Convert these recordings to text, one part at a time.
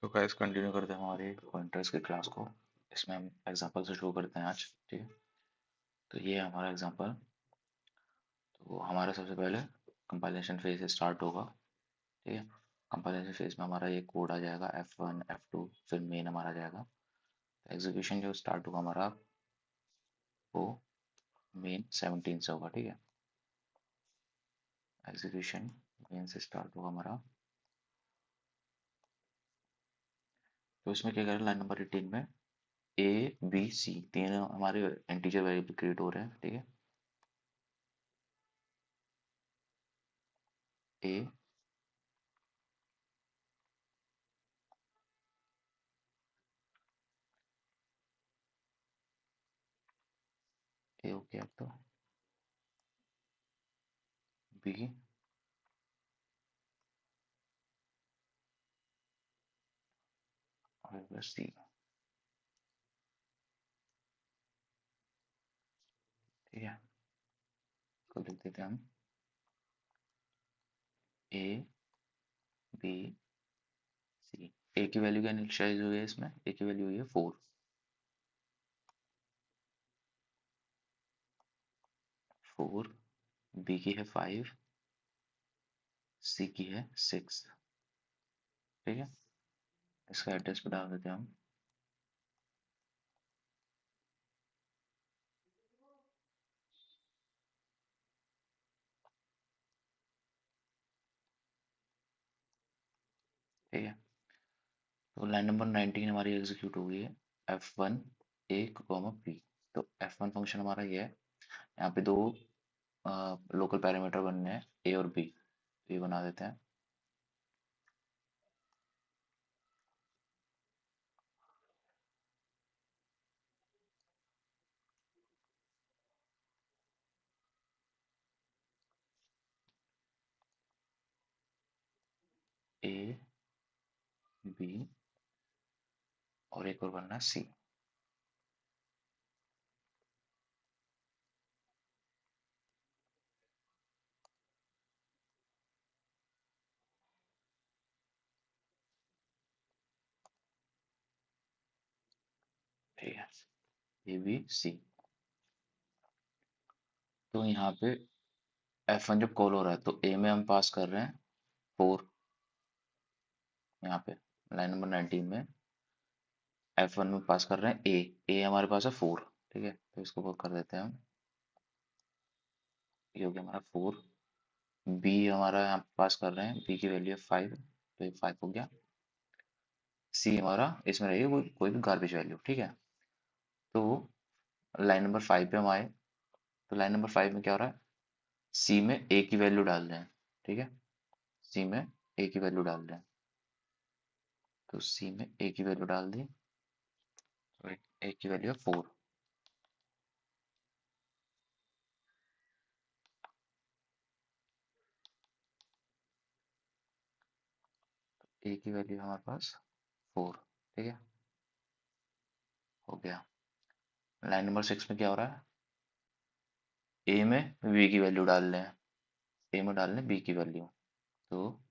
तो guys continue करते हैं हमारे पॉइंटर्स की क्लास को। इसमें हम एग्जांपल से शुरू करते हैं आज। ठीक है, तो ये है हमारा एग्जांपल। तो हमारा सबसे पहले कंपाइलेशन फेज से स्टार्ट होगा। ठीक है, कंपाइलेशन फेज में हमारा ये कोड आ जाएगा F1 F2, फिर मेन हमारा जाएगा। तो एग्जीक्यूशन जो स्टार्ट होगा हमारा वो मेन 17 से होगा। ठीक है, एग्जीक्यूशन मेन से स्टार्ट होगा हमारा। तो इसमें क्या करें, लाइन नंबर 18 में A B C तीन हमारे इंटीजर वेरिएबल क्रिएट हो रहे हैं। ठीक है, ए ए हो गया, तो बी और सी। ठीक है, को लिख देते हैं हम ए बी सी। ए की वैल्यू क्या इनिशियलाइज हुई है, इसमें ए की वैल्यू हुई है 4। 4, बी की है 5, सी की है 6। ठीक है, इसका एड्रेस पे डाल देते हैं हम। ठीक है, तो लाइन नंबर 19 हमारी एग्जीक्यूट हो गई है। F1 ए कॉमा बी। तो F1 फंक्शन हमारा ये है। यहाँ पे दो लोकल पैरामीटर बनने हैं, ए और बी। तो ये बना देते हैं ए बी, और एक और बनना है सी। ठीक है, ए बी सी। तो यहाँ पे F1 जब कॉल हो रहा है तो ए में हम पास कर रहे हैं 4। यहाँ पे लाइन नंबर 19 में F1 में पास कर रहे हैं ए। ए हमारे पास है 4। ठीक है, तो इसको वो कर देते हैं हम। ये हो गया हमारा 4। बी हमारा यहाँ पे पास कर रहे हैं, बी की वैल्यू है 5, तो ये 5 हो गया। सी हमारा इसमें रहेगी कोई भी गार्बेज वैल्यू। ठीक है, तो लाइन नंबर 5 पे हम आए। तो लाइन नंबर 5 में क्या हो रहा है, सी में ए की वैल्यू डाल रहे हैं। ठीक है, सी में ए की वैल्यू डाल रहे हैं। तो सी में ए की वैल्यू डाल दी, तो ए की वैल्यू है 4। ए की वैल्यू हमारे पास 4। ठीक है, हो गया। लाइन नंबर 6 में क्या हो रहा है, ए में वी की वैल्यू डाल रहे हैं, ए में डाल रहे हैं बी की वैल्यू। तो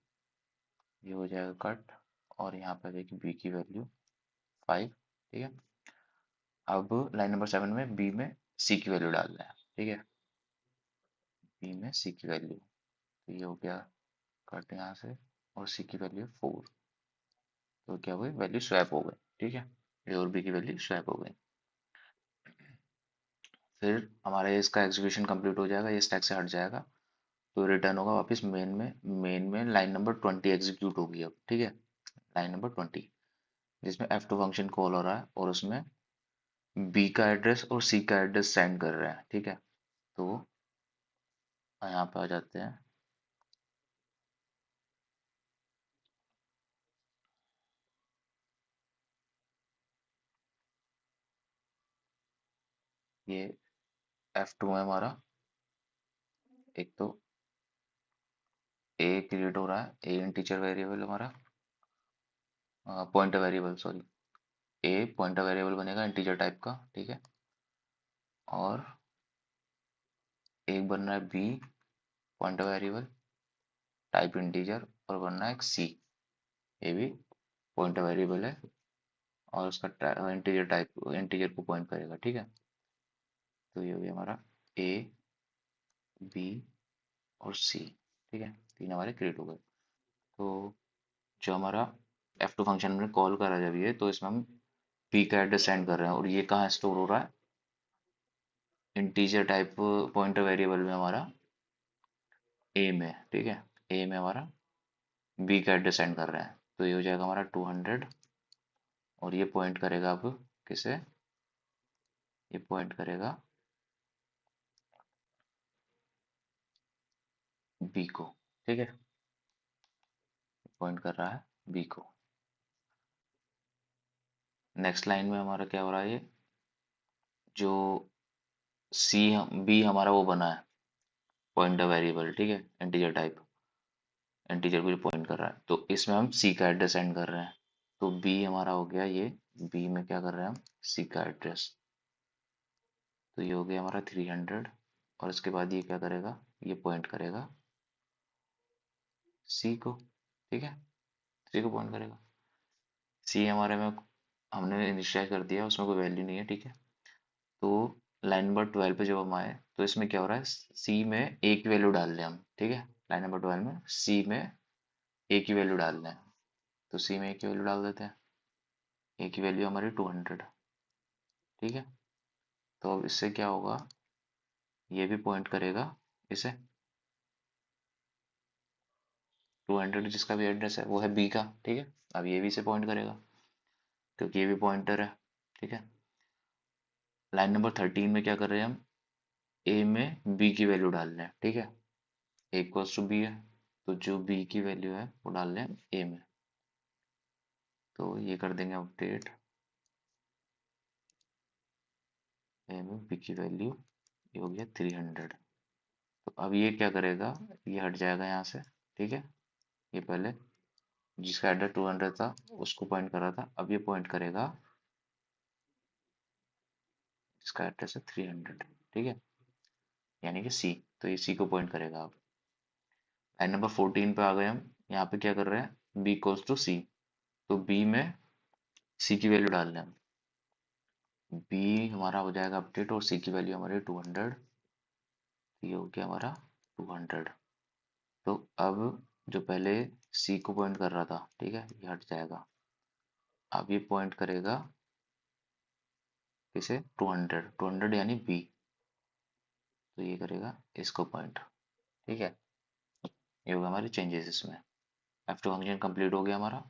ये हो जाएगा कट, और यहाँ पे देखिए बी की वैल्यू 5। ठीक है, अब लाइन नंबर 7 में बी में सी की वैल्यू डाल रहे हैं। ठीक है, बी में सी की वैल्यू, तो ये हो गया कट यहाँ से, और सी की वैल्यू 4। तो क्या हुई, वैल्यू स्वैप हो गई। ठीक है, ए और बी की वैल्यू स्वैप हो गई। फिर हमारा इसका एग्जीक्यूशन कंप्लीट हो जाएगा, ये स्टैक से हट जाएगा। तो रिटर्न होगा वापस मेन में। मेन में लाइन नंबर 20 एग्जीक्यूट होगी अब। ठीक है, लाइन नंबर 20 जिसमें F2 फंक्शन कॉल हो रहा है, और उसमें बी का एड्रेस और सी का एड्रेस सेंड कर रहे हैं। ठीक है, तो यहाँ पे आ जाते हैं। ये F2 में हमारा एक तो ए क्रिएट हो रहा है, ए इंटीजर वेरिएबल हमारा, pointer variable sorry, a pointer variable बनेगा इंटीजर टाइप का। ठीक है, और एक बन रहा है B pointer variable type integer, और बनना है एक सी, ये भी पॉइंटर वेरिएबल है और उसका इंटीजर टाइप, इंटीजर को पॉइंट करेगा, ठीक है। तो ये हो गया हमारा ए, बी और सी, ठीक है, तीन हमारे क्रिएट हो गए। तो जो हमारा F2 फंक्शन हमने कॉल करा जब ये, तो इसमें हम p का एड्रेस सेंड कर रहे हैं और ये कहाँ स्टोर हो रहा है, इंटीजर टाइप पॉइंटर वेरिएबल में हमारा a में, ठीक है। a में हमारा b का एड्रेस सेंड कर रहे हैं, तो ये हो जाएगा हमारा 200 और ये पॉइंट करेगा अब किसे, ये पॉइंट करेगा b को, ठीक है, पॉइंट कर रहा है b को। नेक्स्ट लाइन में हमारा क्या हो रहा है, ये जो सी बी हमारा वो बना है पॉइंटर वेरिएबल, ठीक है, इंटीजर टाइप, इंटीजर को जो पॉइंट कर रहा है, तो इसमें हम सी का एड्रेस सेंड कर रहे हैं। तो बी हमारा हो गया ये, बी में क्या कर रहे हैं हम, सी का एड्रेस। तो ये हो गया हमारा 300 और इसके बाद ये क्या करेगा, ये पॉइंट करेगा सी को, ठीक है, सी को पॉइंट करेगा। सी हमारे में हमने इनिशियलाइज कर दिया, उसमें कोई वैल्यू नहीं है, ठीक है। तो लाइन नंबर 12 पे जब हम आए तो इसमें क्या हो रहा है, सी में ए की वैल्यू डाल रहे हैं हम, ठीक है। लाइन नंबर 12 में सी में ए की वैल्यू डाल रहे हैं, तो सी में ए की वैल्यू डाल देते हैं। ए की वैल्यू हमारी 200, ठीक है। तो अब इससे क्या होगा, ये भी पॉइंट करेगा इसे, 200 जिसका भी एड्रेस है वो है बी का, ठीक है। अब ये भी इसे पॉइंट करेगा क्योंकि ये भी पॉइंटर है, ठीक है। लाइन नंबर 13 में क्या कर रहे हैं हम, ए में बी की वैल्यू डाल रहे हैं, ठीक है। ए इक्वल्स टू बी है, तो जो बी की वैल्यू है वो डाल रहे हैं ए में। तो ये कर देंगे अपडेट, ए में बी की वैल्यू ये हो गया 300। तो अब ये क्या करेगा, ये हट जाएगा यहाँ से, ठीक है। ये पहले जिसका एड्रेस 200 था उसको पॉइंट कर रहा था, अब ये पॉइंट करेगा जिसका एड्रेस है 300, ठीक है, यानी कि सी। तो ये सी को पॉइंट करेगा। अब लाइन नंबर 14 पे आ गए हम, यहाँ पे क्या कर रहे हैं, बी इक्वल्स टू सी, तो बी में सी की वैल्यू डाल रहे हैं। बी हमारा हो जाएगा अपडेट और सी की वैल्यू हमारी 200, ये हो गया हमारा 200। तो अब जो पहले सी को पॉइंट कर रहा था, ठीक है, ये हट जाएगा। अब ये पॉइंट करेगा किसे, 200 यानी बी, तो ये करेगा इसको पॉइंट, ठीक है। ये होगा हमारी चेंजेस इसमें। F2 फंक्शन कंप्लीट हो गया हमारा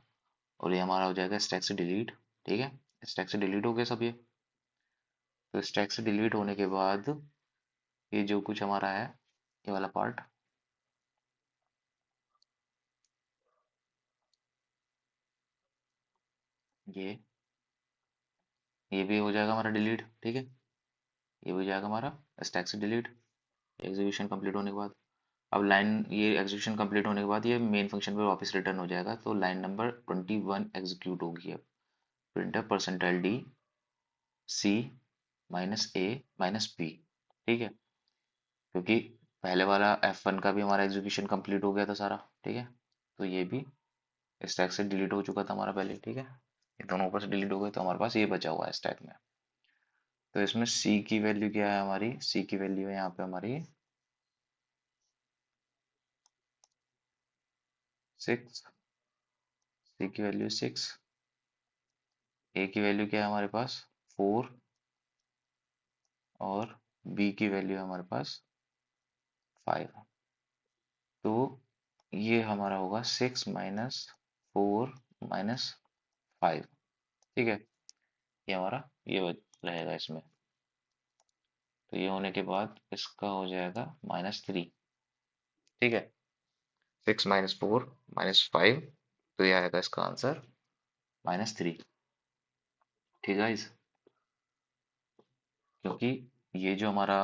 और ये हमारा हो जाएगा स्टैक से डिलीट, ठीक है। स्टैक से डिलीट हो गया सब ये। तो स्टैक से डिलीट होने के बाद ये जो कुछ हमारा है, ये वाला पार्ट, ये भी हो जाएगा हमारा डिलीट, ठीक है। ये भी हो जाएगा हमारा स्टैक से डिलीट एग्जीक्यूशन कंप्लीट होने के बाद। अब लाइन, ये एग्जीक्यूशन कंप्लीट होने के बाद ये मेन फंक्शन पे वापस रिटर्न हो जाएगा। तो लाइन नंबर 21 एग्जीक्यूट होगी अब, printer percentile D C minus A minus B, ठीक है, क्योंकि पहले वाला F1 का भी हमारा एग्जीक्यूशन कंप्लीट हो गया था सारा, ठीक है। तो ये भी स्टैक से डिलीट हो चुका था हमारा पहले, ठीक है। ये दोनों ऊपर से डिलीट हो गए, तो हमारे पास ये बचा हुआ है स्टैक में। तो इसमें सी की वैल्यू क्या है हमारी, सी की वैल्यू है यहाँ पे हमारी 6, सी की वैल्यू 6, ए की वैल्यू क्या है हमारे पास 4 और बी की वैल्यू है हमारे पास 5। तो ये हमारा होगा 6 माइनस 4 माइनस 5, ठीक है। ये हमारा ये रहेगा इसमें। तो ये होने के बाद इसका हो जाएगा -3, ठीक है। 6 - 4 - 5, तो ये आएगा इसका आंसर -3, ठीक है इस, क्योंकि ये जो हमारा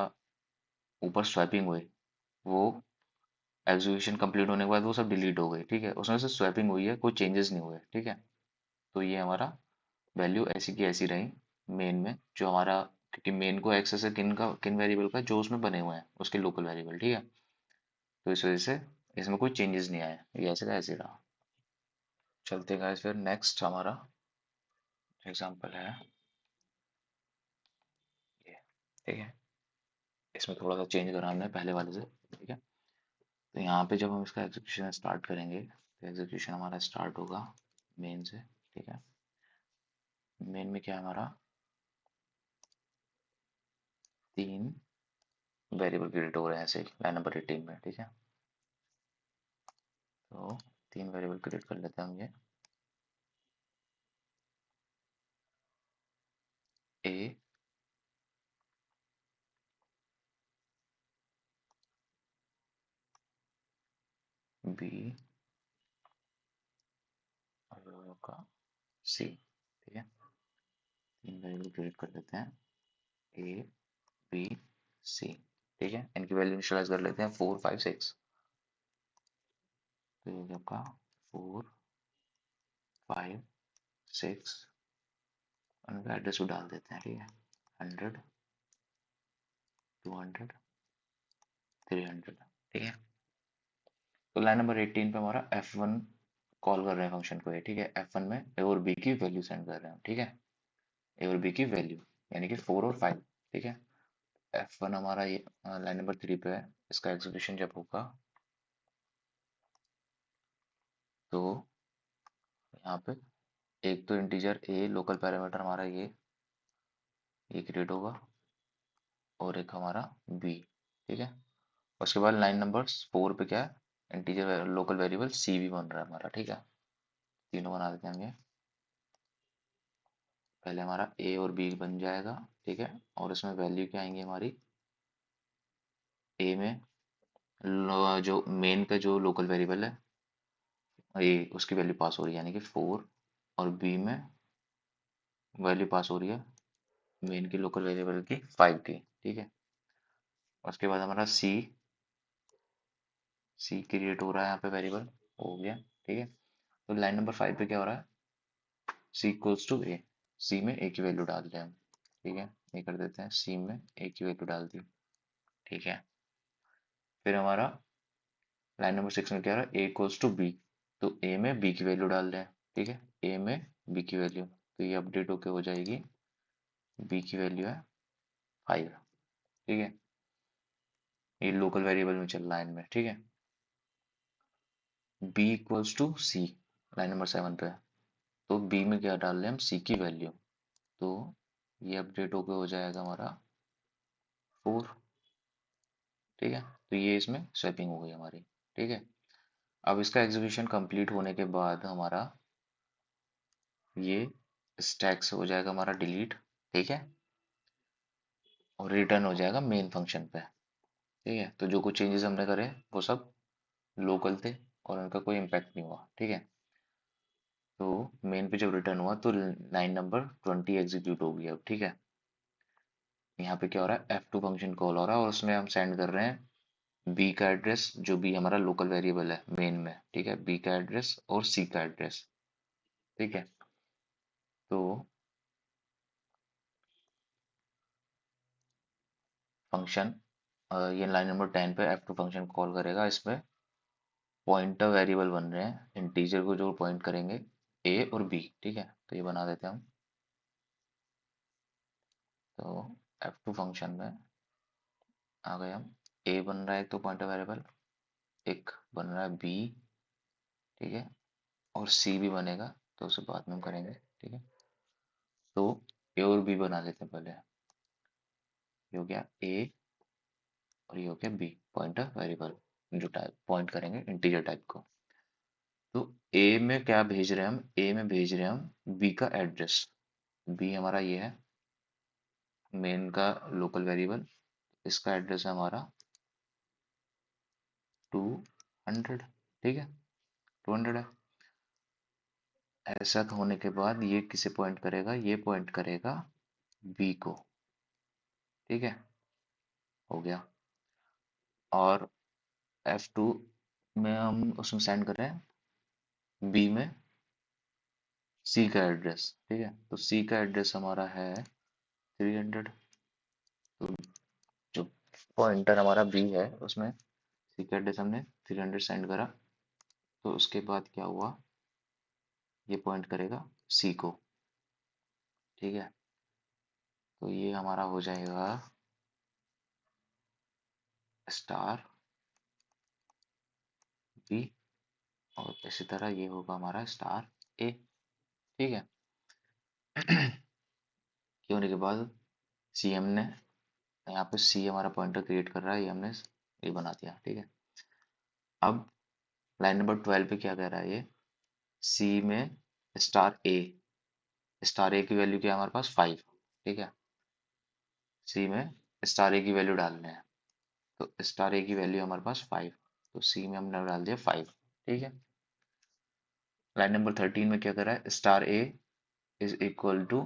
ऊपर स्वैपिंग हुई वो एग्जीक्यूशन कंप्लीट होने के बाद वो सब डिलीट हो गई, ठीक है। उसमें से स्वैपिंग हुई है, कोई चेंजेस नहीं हुए, ठीक है। तो ये हमारा वैल्यू ऐसी की ऐसी रही मेन में, जो हमारा, क्योंकि मेन को एक्सेस है किन का, किन वेरिएबल का, जो उसमें बने हुए हैं उसके लोकल वेरिएबल, ठीक है। तो इस वजह से इसमें कोई चेंजेस नहीं आए, ये ऐसे का ऐसे रहा। चलते गाइस, फिर नेक्स्ट हमारा एग्जांपल है ये। ठीक है, इसमें थोड़ा सा चेंज करा हमने पहले वाले से। ठीक है, तो यहाँ पे जब हम इसका एग्जीक्यूशन स्टार्ट करेंगे तो एग्जीक्यूशन हमारा स्टार्ट होगा मेन से। ठीक है, मेन में क्या है हमारा, 3 वेरिएबल क्रिएट हो रहे हैं ऐसे लाइन नंबर 18 में। ठीक है, तो 3 वेरिएबल क्रिएट कर लेते हैं हम। ये ए, बी और का सी। ठीक है, 3 वेरिएबल क्रिएट कर लेते हैं, ए बी सी। ठीक है, इनकी वैल्यू इनिशियलाइज कर लेते हैं 4 5 6। तो ये हो गया आपका 4 5 6। उनका एड्रेस भी डाल देते हैं। ठीक है, 100 200 300। ठीक है, तो लाइन नंबर 18 पे हमारा F1 कॉल कर रहे हैं फंक्शन को। ये ठीक है, F1 में ए और बी की वैल्यू सेंड कर रहे हैं। ठीक है, ए और बी की वैल्यू यानी कि 4 और 5। ठीक है, F1 हमारा ये लाइन नंबर 3 पे है। इसका एग्जीक्यूशन जब होगा तो यहाँ पे एक तो इंटीजर ए लोकल पैरामीटर हमारा ये क्रिएट होगा, और एक हमारा बी। ठीक है, उसके बाद लाइन नंबर 4 पे क्या है, इंटीजर लोकल वेरिएबल सी भी बन रहा है हमारा। ठीक है, तीनों बना देते हैं हम ये। पहले हमारा ए और बी बन जाएगा। ठीक है, और इसमें वैल्यू क्या आएंगी हमारी, ए में जो मेन का जो लोकल वेरिएबल है ये उसकी वैल्यू पास हो रही है यानी कि 4, और बी में वैल्यू पास हो रही है मेन की लोकल वेरिएबल की 5 की। ठीक है, उसके बाद हमारा सी क्रिएट हो रहा है यहाँ पे वेरिएबल, हो गया। ठीक है, तो लाइन नंबर 5 पे क्या हो रहा है, सी इक्वल्स टू ए। सी में ए की वैल्यू डाल रहे हैं हम। ठीक है, ये कर देते हैं, सी में ए की वैल्यू डाल दी। ठीक है, फिर हमारा लाइन नंबर 6 में क्या हो रहा है, ए इक्वल्स टू बी। तो ए में बी की वैल्यू डाल रहे हैं। ठीक है, ए में बी की वैल्यू, तो ये अपडेट होके हो जाएगी, बी की वैल्यू है 5। ठीक है, ये लोकल वेरिएबल में चल रहा है इनमें। ठीक है, B equals to C line number 7 पे, तो बी में क्या डाल रहे हैं हम, सी की वैल्यू। तो ये अपडेट होके हो जाएगा हमारा 4। ठीक है, तो ये इसमें स्वैपिंग हो गई हमारी। ठीक है, अब इसका एग्जीक्यूशन कंप्लीट होने के बाद हमारा ये स्टैक से हो जाएगा हमारा डिलीट। ठीक है, और रिटर्न हो जाएगा मेन फंक्शन पे। ठीक है, तो जो कुछ चेंजेस हमने करे वो सब लोकल थे और उनका कोई इम्पैक्ट नहीं हुआ। ठीक है, तो मेन पे जब रिटर्न हुआ तो लाइन नंबर 20 एग्जीक्यूट हो गई अब। ठीक है, यहाँ पे क्या हो रहा है, F2 फंक्शन कॉल हो रहा है और उसमें हम सेंड कर रहे हैं बी का एड्रेस, जो भी हमारा लोकल वेरिएबल है मेन में। ठीक है, बी का एड्रेस और सी का एड्रेस। ठीक है, तो फंक्शन ये लाइन नंबर 10 पे F2 फंक्शन कॉल करेगा। इसमें पॉइंटर वेरिएबल बन रहे हैं, इंटीजर को जो पॉइंट करेंगे ए और बी। ठीक है, तो ये बना देते हैं हम। तो F2 फंक्शन में आ गए हम, ए बन रहा है एक तो पॉइंटर वेरिएबल, एक बन रहा है बी। ठीक है, और सी भी बनेगा, तो उसे बाद में हम करेंगे। ठीक है, तो ए और बी बना लेते हैं पहले। ये हो गया ए और ये हो गया बी, पॉइंटर वेरिएबल जो टाइप पॉइंट करेंगे इंटीजर टाइप को। तो ए में क्या भेज रहे हैं हम, ए में भेज रहे हैं हम बी का एड्रेस। बी हमारा ये है मेन का लोकल वेरिएबल, इसका एड्रेस है हमारा 200। ठीक है, 200 है। ऐसा होने के बाद ये किसे पॉइंट करेगा, ये पॉइंट करेगा बी को। ठीक है, हो गया। और F2 में हम उसमें सेंड कर रहे हैं बी में सी का एड्रेस। ठीक है, तो सी का एड्रेस हमारा है 300। तो जो पॉइंटर हमारा बी है उसमें सी का एड्रेस हमने 300 सेंड करा। तो उसके बाद क्या हुआ, ये पॉइंट करेगा सी को, ठीक है। तो ये हमारा हो जाएगा स्टार बी, और इसी तरह ये होगा हमारा स्टार ए, ठीक है। ये होने के बाद सी हमने यहाँ पे सी हमारा पॉइंटर क्रिएट कर रहा है, ये हमने ये बना दिया, ठीक है। अब लाइन नंबर 12 पे क्या कह रहा है ये, सी में स्टार ए की वैल्यू क्या है हमारे पास 5, ठीक है। सी में स्टार ए की वैल्यू डालने हैं, तो स्टार ए की वैल्यू हमारे पास 5, तो सी में हमने डाल दिया 5, ठीक है। लाइन नंबर 13 में क्या कर रहा है, star A is equal to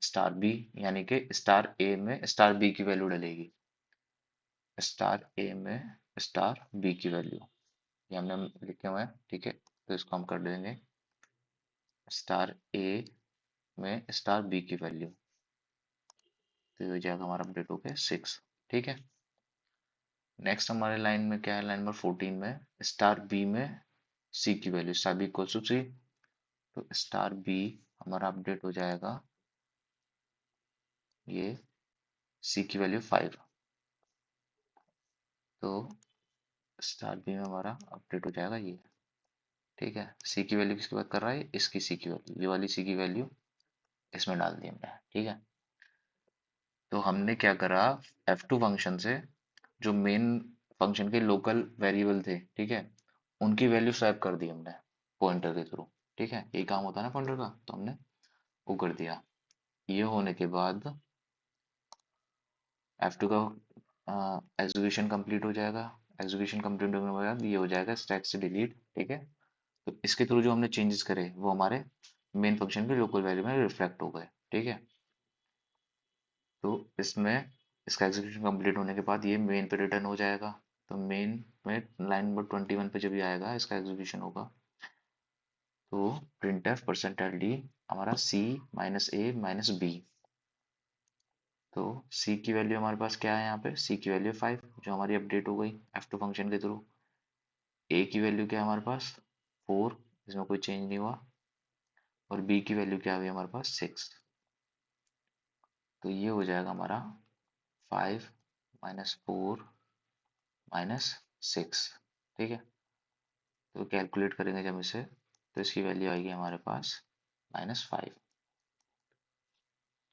star B, यानी कि स्टार ए में स्टार बी की वैल्यू डलेगी, स्टार ए में स्टार बी की वैल्यू, ये हमने लिखे हुए हैं, ठीक है। तो इसको हम कर देंगे स्टार ए में स्टार बी की वैल्यू, तो ये हो जाएगा हमारा अपडेट हो गया 6, ठीक है। नेक्स्ट हमारे लाइन में क्या है, लाइन नंबर 14 में स्टार बी में सी की value, star B equal to C, तो स्टार बी हमारा अपडेट हो जाएगा ये सी की वैल्यू 5, तो स्टार बी में हमारा अपडेट हो जाएगा ये, ठीक है। सी की वैल्यू किसकी बात कर रहा है, इसकी सी की वैल्यू, ये वाली सी की वैल्यू इसमें डाल दी हमने, ठीक है। तो हमने क्या करा, F2 फंक्शन से जो मेन फंक्शन के लोकल वेरिएबल थे, ठीक है, उनकी वैल्यू स्वैप कर दी हमने पॉइंटर के थ्रू, ठीक है। यही काम होता है ना पॉइंटर का, तो हमने वो कर दिया। ये होने के बाद F2 का एग्जीक्यूशन कंप्लीट हो जाएगा, एग्जीक्यूशन कंप्लीट होने के बाद ये हो जाएगा स्टैक से डिलीट, ठीक है। तो इसके थ्रू जो हमने चेंजेस करे वो हमारे मेन फंक्शन के लोकल वैल्यू में रिफ्लेक्ट हो गए, ठीक है। तो इसमें इसका एग्जीक्यूशन कंप्लीट होने के बाद ये मेन पे रिटर्न हो जाएगा, तो मेन में लाइन नंबर 21 पे जब ये आएगा इसका एग्जीक्यूशन होगा, तो printf परसेंटेज डी हमारा सी माइनस ए माइनस बी, तो सी की वैल्यू हमारे पास क्या है, यहाँ पे सी की वैल्यू 5 जो हमारी अपडेट हो गई F2 फंक्शन के थ्रू। ए की वैल्यू क्या है हमारे पास 4, इसमें कोई चेंज नहीं हुआ, और बी की वैल्यू क्या हुई हमारे पास 6, तो ये हो जाएगा हमारा 5 माइनस 4 माइनस 6, ठीक है। तो कैलकुलेट करेंगे जब इसे, तो इसकी वैल्यू आएगी हमारे पास -5।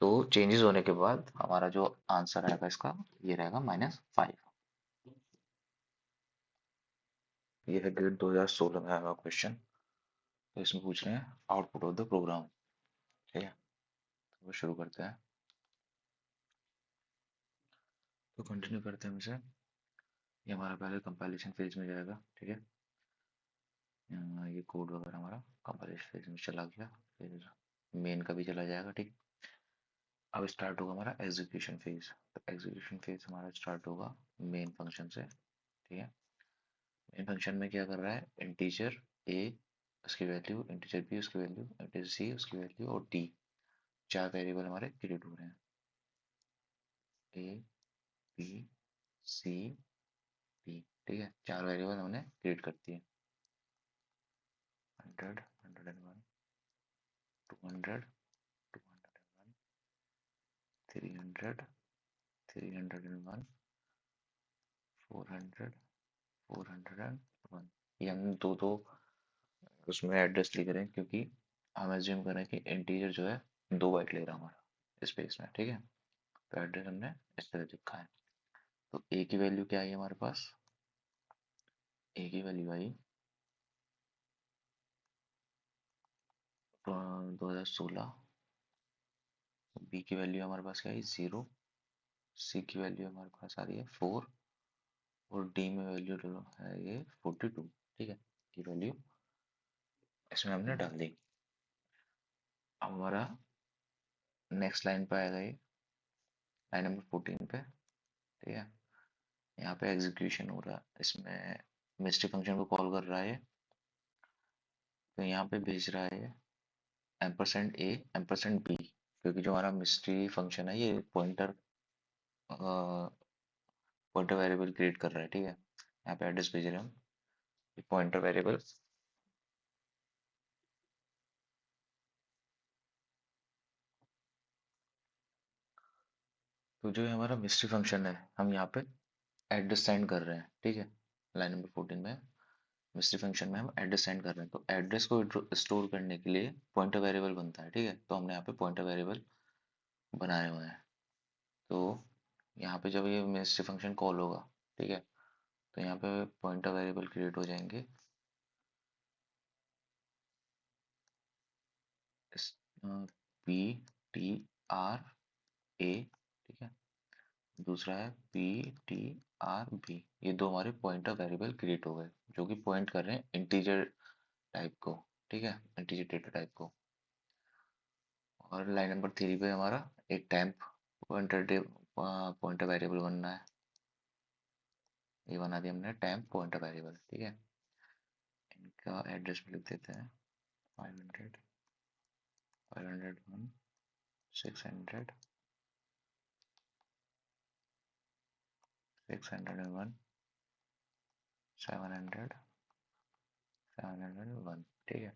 तो चेंजेस होने के बाद हमारा जो आंसर आएगा इसका, ये रहेगा -5। ये है गेट 2016 में आएगा क्वेश्चन। तो इसमें पूछ रहे हैं आउटपुट ऑफ द प्रोग्राम, ठीक है। तो वो शुरू करते हैं, तो कंटिन्यू करते हैं इसे। ये हमारा पहले कंपाइलेशन फेज में जाएगा, ठीक है। ये कोड वगैरह हमारा कंपाइलेशन फेज में चला गया, फिर मेन का भी चला जाएगा, ठीक। अब स्टार्ट होगा हमारा एग्जीक्यूशन फेज, तो एग्जीक्यूशन फेज हमारा स्टार्ट होगा मेन फंक्शन से, ठीक है। मेन फंक्शन में क्या कर रहा है, इंटीजर ए उसकी वैल्यू, इंटीजर बी उसकी वैल्यू, इंटीजर सी उसकी वैल्यू, और डी, चार वेरिएबल हमारे क्रिएट हो रहे हैं, ए बी सी डी, ठीक है। चार वेरिएबल हमने क्रिएट कर दिए, 100 101 200 201 300 301 400 401, ये हम दो दो उसमें एड्रेस लिख रहे हैं, क्योंकि हम एज्यूम कर रहे हैं कि इंटीजर जो है 2 बाइट ले रहा है हमारा स्पेस में, ठीक है। तो एड्रेस हमने इस तरह लिखा है। तो ए की वैल्यू क्या आई हमारे पास, ए की वैल्यू आई 2016, बी की वैल्यू हमारे पास क्या आई 0, सी की वैल्यू हमारे पास आ रही है 4, और डी में वैल्यू है ये 42, ठीक है। की वैल्यू इसमें हमने डाल दी। अब हमारा नेक्स्ट लाइन पे आएगा ये, लाइन नंबर 14 पे, ठीक है। यहाँ पे एग्जीक्यूशन हो रहा है, इसमें मिस्ट्री फंक्शन को कॉल कर रहा है, तो यहाँ पे भेज रहा है एम्परसेंड ए एम्परसेंड बी, क्योंकि जो हमारा मिस्ट्री फंक्शन है ये पॉइंटर पॉइंटर वेरिएबल क्रिएट कर रहा है, ठीक है। यहाँ पे एड्रेस भेज रहे हैं हम, पॉइंटर वेरिएबल तो जो ये हमारा मिस्ट्री फंक्शन है, हम यहाँ पे एड्रेस सेंड कर रहे हैं, ठीक है। लाइन नंबर 14 में मिस्ट्री फंक्शन में हम एड्रेस सेंड कर रहे हैं, तो एड्रेस को स्टोर करने के लिए पॉइंटर वेरिएबल बनता है, ठीक है। तो हमने यहाँ पे पॉइंटर वेरिएबल बनाए हुए हैं। तो यहाँ पे जब ये मिस्ट्री फंक्शन कॉल होगा, ठीक है, तो यहाँ पे पॉइंटर वेरिएबल क्रिएट हो जाएंगे। पी टी आर ए, ठीक है। दूसरा है पी टी आर बी, ये दो हमारे पॉइंटर वेरिएबल क्रिएट हो गए जो कि पॉइंट कर रहे हैं इंटीजर टाइप को, ठीक है, इंटीजर डेटा टाइप को। और लाइन नंबर 3 पे हमारा एक टेम्प पॉइंटर पॉइंटर वेरिएबल बनना है। ये बना दिया हमने टेम्प पॉइंटर वेरिएबल, ठीक है। इनका एड्रेस भी लिख देते हैं 500 501 600 601 700 ठीक है।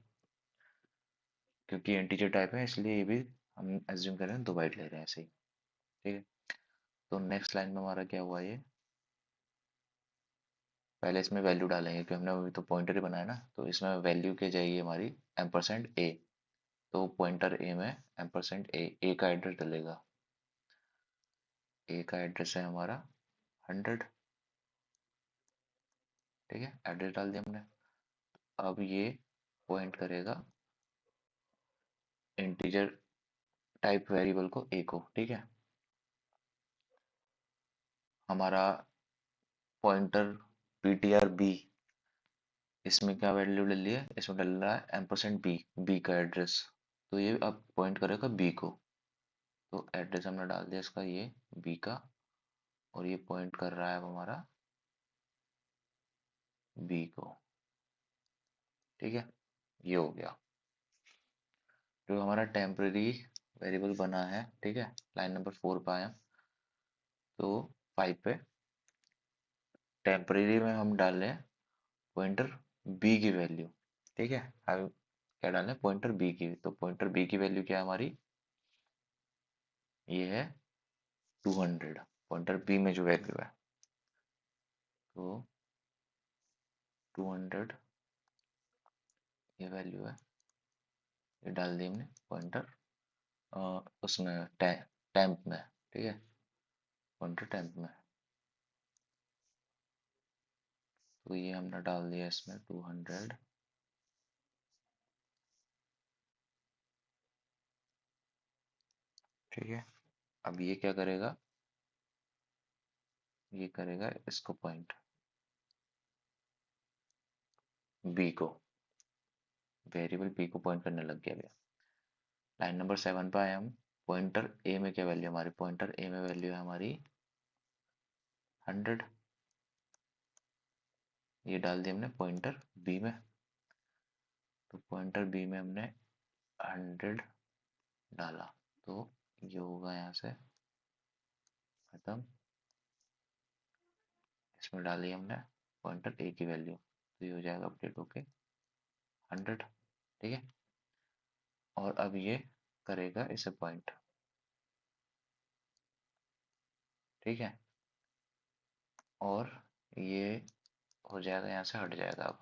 क्योंकि इंटीजर टाइप है इसलिए ये भी हम एज्यूम कर रहे हैं 2 बाइट ले रहे हैं ऐसे ही, ठीक है। तो नेक्स्ट लाइन में हमारा क्या हुआ, ये पहले इसमें वैल्यू डालेंगे क्योंकि हमने अभी तो पॉइंटर ही बनाया ना, तो इसमें वैल्यू क्या जाएगी हमारी एम्परसेंड ए। तो पॉइंटर ए में एम्परसेंड ए का एड्रेस डलेगा। ए का एड्रेस है हमारा 100, ठीक है, एड्रेस डाल दिया हमने। अब ये पॉइंट करेगा इंटीजर टाइप वेरिएबल को ए को, ठीक है। हमारा पॉइंटर ptr b, इसमें क्या वैल्यू डल रही है, इसमें डल रहा है एम्परसेंड बी, बी का एड्रेस। तो ये अब पॉइंट करेगा बी को, तो एड्रेस हमने डाल दिया इसका ये बी का, और ये पॉइंट कर रहा है अब हमारा बी को, ठीक है। ये हो गया जो हमारा टेम्परेरी वेरिएबल बना है, ठीक है। लाइन नंबर 4 पे आया, तो 5 पे टेम्परेरी में हम डाल रहे हैं पॉइंटर बी की वैल्यू, ठीक है। अब क्या डालें, पॉइंटर बी की, तो पॉइंटर बी की वैल्यू क्या है हमारी, ये है 200, पॉइंटर बी में जो वैल्यू है। तो 200 ये वैल्यू है, ये डाल दी हमने पॉइंटर उसमें टेम्प में, ठीक है, पॉइंटर टेम्प में। तो ये हमने डाल दिया इसमें 200, ठीक है। अब ये क्या करेगा, ये करेगा इसको पॉइंट बी को, वेरिएबल बी को पॉइंट करने लग गया। लाइन नंबर 7 पे आए हम, पॉइंटर ए में क्या वैल्यू, हमारी पॉइंटर ए में वैल्यू है हमारी 100, ये डाल दिया हमने पॉइंटर बी में। तो पॉइंटर बी में हमने 100 डाला, तो ये होगा यहाँ से खत्म। इसमें डाली हमने पॉइंटर ए की वैल्यू, तो ये हो जाएगा अपडेट होके 100, ठीक है। और अब ये करेगा इसे पॉइंट, ठीक है। और ये हो जाएगा, यहाँ से हट जाएगा अब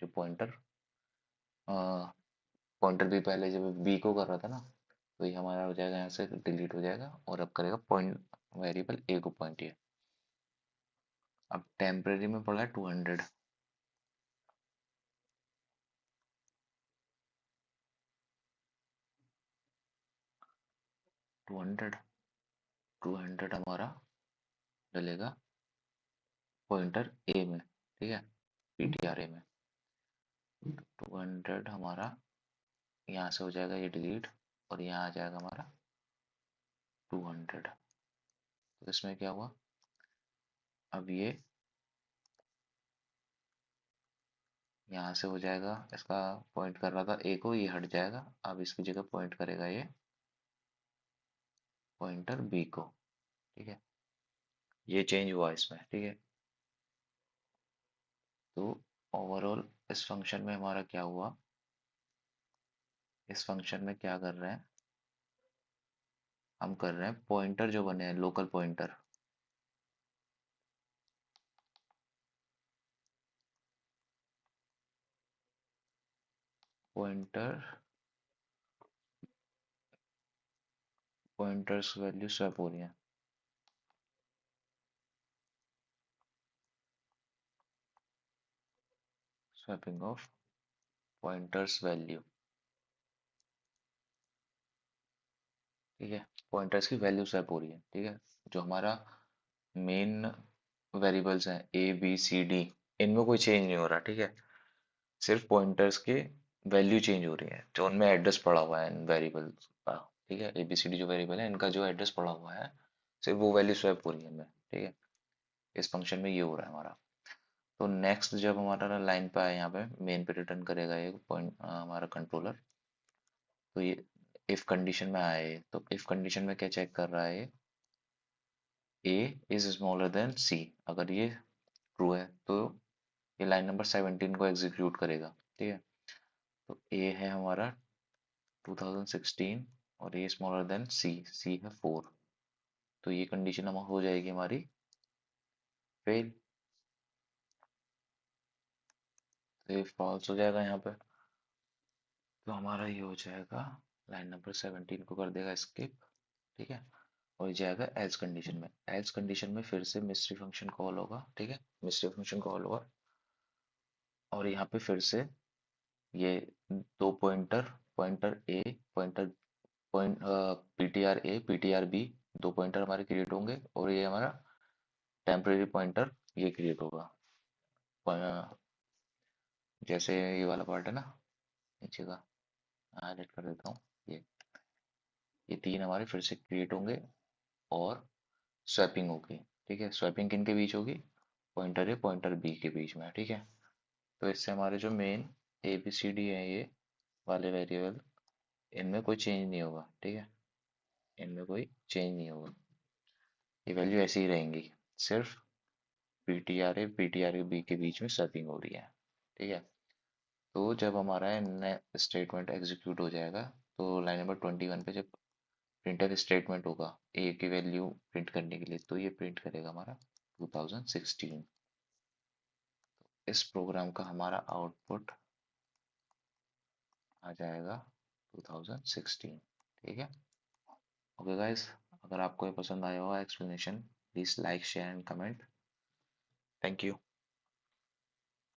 जो पॉइंटर पॉइंटर भी पहले जब बी को कर रहा था ना, तो ये हमारा हो जाएगा, यहाँ से डिलीट हो जाएगा और अब करेगा पॉइंट वेरिएबल ए को पॉइंट। ये अब टेम्परेरी में पड़ा है 200, 200 200 हमारा डलेगा पॉइंटर ए में, ठीक है, पीटीआर ए में। 200 हमारा यहाँ से हो जाएगा ये डिलीट, और यहाँ आ जाएगा हमारा 200। तो इसमें क्या हुआ, अब ये यहाँ से हो जाएगा, इसका पॉइंट कर रहा था ए को, ये हट जाएगा, अब इसकी जगह पॉइंट करेगा ये पॉइंटर बी को, ठीक है। ये चेंज हुआ इसमें, ठीक है। तो ओवरऑल इस फंक्शन में हमारा क्या हुआ, इस फंक्शन में क्या कर रहे हैं, हम कर रहे हैं पॉइंटर जो बने हैं, local pointer. Pointer pointers value swap हो रही है। Swapping of pointers value. ठीक है, पॉइंटर्स की वैल्यू स्वैप हो रही है। ठीक है, जो हमारा मेन वेरिएबल्स हैं ए बी सी डी, इनमें कोई चेंज नहीं हो रहा। ठीक है, सिर्फ पॉइंटर्स के वैल्यू चेंज हो रही है, जो उनमें एड्रेस पड़ा हुआ है इन वेरिएबल्स का। ठीक है, ए बी सी डी जो वेरिएबल है, इनका जो एड्रेस पड़ा हुआ है, सिर्फ वो वैल्यू स्वैप हो रही है इनमें। ठीक है, इस फंक्शन में ये हो रहा है हमारा। तो नेक्स्ट जब हमारा लाइन पे आए, यहाँ पे मेन पे रिटर्न करेगा एक पॉइंट हमारा कंट्रोलर। तो ये इफ कंडीशन में आए, तो इफ कंडीशन में क्या चेक कर रहा है, ए इज स्मॉलर देन सी। अगर ये ट्रू है तो ये लाइन नंबर 17 को एग्जीक्यूट करेगा। ठीक है, तो ए है हमारा 2016 और ए स्मॉलर देन सी, सी है 4। तो ये कंडीशन हम हो जाएगी हमारी फेल। तो ये फॉल्स हो जाएगा यहाँ पे। तो हमारा ये हो जाएगा, लाइन नंबर 17 को कर देगा स्किप। ठीक है, और ये जाएगा एल्स कंडीशन में। एल्स कंडीशन में फिर से मिस्ट्री फंक्शन कॉल होगा। ठीक है, मिस्ट्री फंक्शन कॉल होगा, और यहाँ पे फिर से ये दो पॉइंटर, पॉइंटर ए, पॉइंटर पॉइंट पीटीआर ए पीटीआर बी, दो पॉइंटर हमारे क्रिएट होंगे, और ये हमारा टेम्परेरी पॉइंटर ये क्रिएट होगा। जैसे ये वाला पार्ट है ना नीचे का, हाईलाइट कर देता हूँ। ये तीन हमारे फिर से क्रिएट होंगे और स्वैपिंग होगी। ठीक है, स्वैपिंग किन के बीच होगी, पॉइंटर ए पॉइंटर बी के बीच में। ठीक है, तो इससे हमारे जो main A B C D है ये वाले वेरिएबल, इनमें कोई चेंज नहीं होगा। ठीक है, इनमें कोई चेंज नहीं होगा, ये वैल्यू ऐसी ही रहेंगी। सिर्फ P T R A P T R B के बीच में स्वैपिंग हो रही है। ठीक है, तो जब हमारा स्टेटमेंट एग्जीक्यूट हो जाएगा, तो लाइन नंबर 21 पे जब प्रिंटफ स्टेटमेंट होगा ए की वैल्यू प्रिंट करने के लिए, तो ये प्रिंट करेगा हमारा 2016। इस प्रोग्राम का हमारा आउटपुट आ जाएगा 2016। ठीक है, ओके गाइस, अगर आपको ये पसंद आया हो explanation, please like share and comment. Thank you.